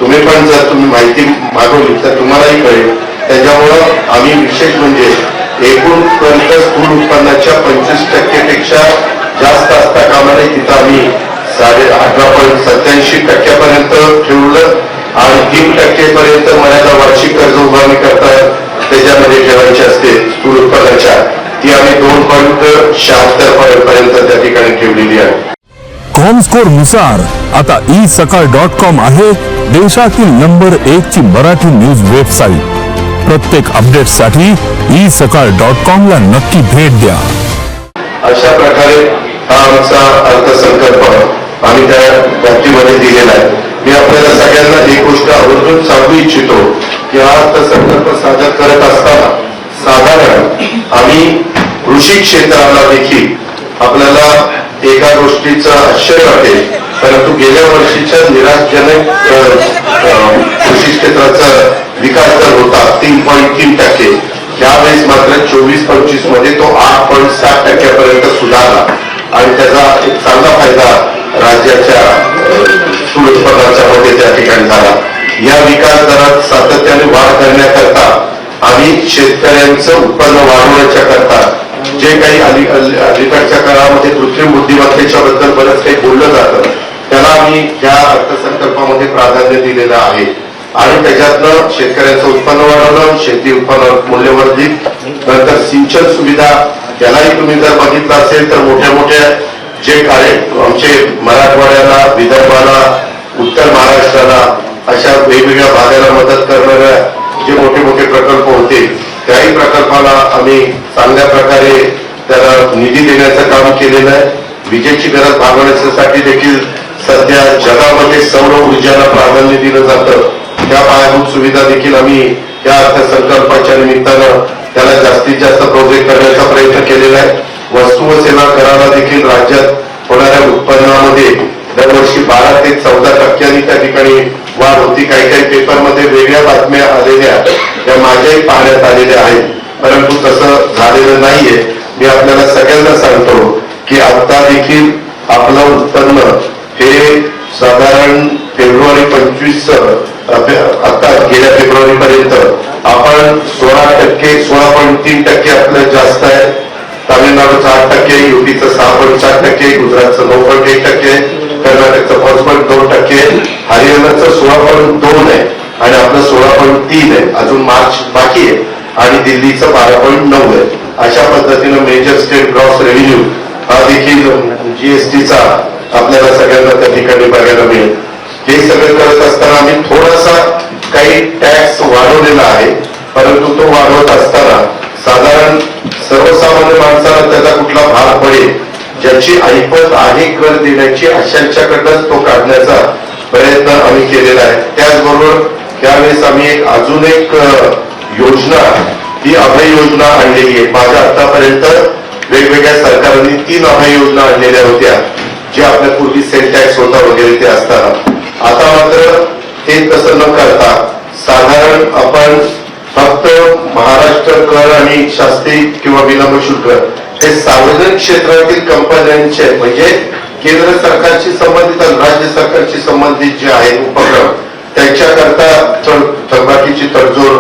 तुम्ही पण जर तुम्ही माहिती मागवली तर तुम्हालाही कळेल. त्याच्यामुळं आम्ही विशेष म्हणजे एकूण स्थूल उत्पन्नाच्या 25% पेक्षा जास्त असता कामा नये तिथं आम्ही 18.87% ठेवलं आणि 3% पर्यंत मर्यादा वार्षिक कर्ज उभारणी करता त्याच्यामध्ये ठेवायची असते स्थूल उत्पन्नाच्या, ती आम्ही 2.76 पर्यंत त्या ठिकाणी ठेवलेली आहे. कॉमस्कोर नुसार आता isakal.com आहे देशातील नंबर 1 ची मराठी न्यूज वेबसाईट. प्रत्येक अपडेटसाठी isakal.com ला नक्की भेट द्या. अशा प्रकारे हा आमचा अर्थसंकल्प आम्ही त्या व्याप्तीमध्ये दिलेला आहे. मी आपल्याला सगळ्यांना एक गोष्ट आवर्जून सांगू इच्छितो की हा अर्थसंकल्प सादर करत असताना साधारण आम्ही कृषी क्षेत्राला देखील आपल्याला एका गोष्टीचं आश्चर्य वाटेल, परंतु गेल्या वर्षीच्या निराशजनक कृषी क्षेत्राचा विकास दर होता 3.3%. यावेळेस मात्र 24-25 मध्ये तो 8.7% पर्यंत सुधारला आणि त्याचा एक चांगला फायदा राज्याच्या स्थूल उत्पन्नाच्या मध्ये त्या ठिकाणी झाला. या विकास दरात सातत्याने वाढ करण्याकरता आणि शेतकऱ्यांचं उत्पन्न वाढवण्याच्या करता जे काही अलीकडच्या काळामध्ये कृत्रिम बुद्धिमत्तेच्या बद्दल बरंच काही बोललं जातं, त्याला आम्ही या अर्थसंकल्पामध्ये प्राधान्य दिलेलं आहे. आणि त्याच्यातनं शेतकऱ्यांचं उत्पन्न वाढवणं, शेती उत्पन्न मूल्यवर्धित, नंतर सिंचन सुविधा, यालाही तुम्ही जर बघितलं असेल तर मोठ्या मोठ्या जे कार्य आमचे मराठवाड्याला, विदर्भाला, उत्तर महाराष्ट्राला अशा वेगवेगळ्या भागाला मदत करणाऱ्या जे मोठे मोठे प्रकल्प होते त्याही प्रकल्पाला आम्ही चांगल्या प्रकारे त्याला निधी देण्याचं काम केलेलं आहे. विजेची गरज भागवण्यासाठी देखील सध्या जगामध्ये सौर ऊर्जेला प्राधान्य दिलं जातं. त्या पायाभूत सुविधा देखील आम्ही या अर्थसंकल्पाच्या निमित्तानं त्याला जास्तीत जास्त प्रोजेक्ट करण्याचा प्रयत्न केलेला आहे. वस्तू व सेवा कराला देखील राज्यात होणाऱ्या उत्पन्नामध्ये दरवर्षी 12 ते 14% त्या ठिकाणी वाढ होती. काही काही पेपरमध्ये वेगळ्या बातम्या आलेल्या त्या माझ्याही पाहण्यात आलेल्या आहेत, परंतु तसं झालेलं नाहीये. मी आपल्याला सगळ्यांना सांगतो की आता देखील आपलं उत्पन्न हे साधारण फेब्रुवारी 25 आता गेल्या फेब्रुवारी पर्यंत आपण 16.3% आपलं जास्त आहे. तामिळनाडूचं 8%, युपीचं 6.7%, गुजरातचं 9.1%, कर्नाटकचं 5.2%, हरियाणाचं 16.2 आहे आणि आपलं 16.3 आहे. अजून मार्च बाकी आहे आणि दिल्लीचं 12.9 आहे. अशा पद्धतीनं मेजर स्टेट ग्रॉस रेव्हेन्यू हा देखील जीएसटीचा आपल्याला सगळ्यांना त्या ठिकाणी बघायला मिळेल. हे सगळं करत असताना आम्ही थोडासा काही टॅक्स वाढवलेला आहे, परंतु तो वाढवत असताना साधारण सर्वसामान्य माणसाला त्याचा कुठला भार पडेल, ज्याची ऐपत आहे कर देण्याची अशांच्याकडनंच तो काढण्याचा प्रयत्न आम्ही केलेला आहे. त्याचबरोबर यावेळेस आम्ही अजून एक योजना, ही अभय योजना आणलेली आहे. माझ्या आतापर्यंत वेगवेगळ्या सरकारांनी 3 अभय योजना आणलेल्या होत्या, जे आपल्या पूर्वी सेल टॅक्स होता वगैरे ते असताना. आता मात्र हे तसं न करता साधारण आपण फक्त महाराष्ट्र कर आणि शास्ती किंवा विलंब शुल्क हे सार्वजनिक क्षेत्रातील कंपन्यांचे म्हणजे केंद्र सरकारशी संबंधित आणि राज्य सरकारशी संबंधित जे आहेत उपक्रम त्यांच्याकरता थकबाकीची तडजोड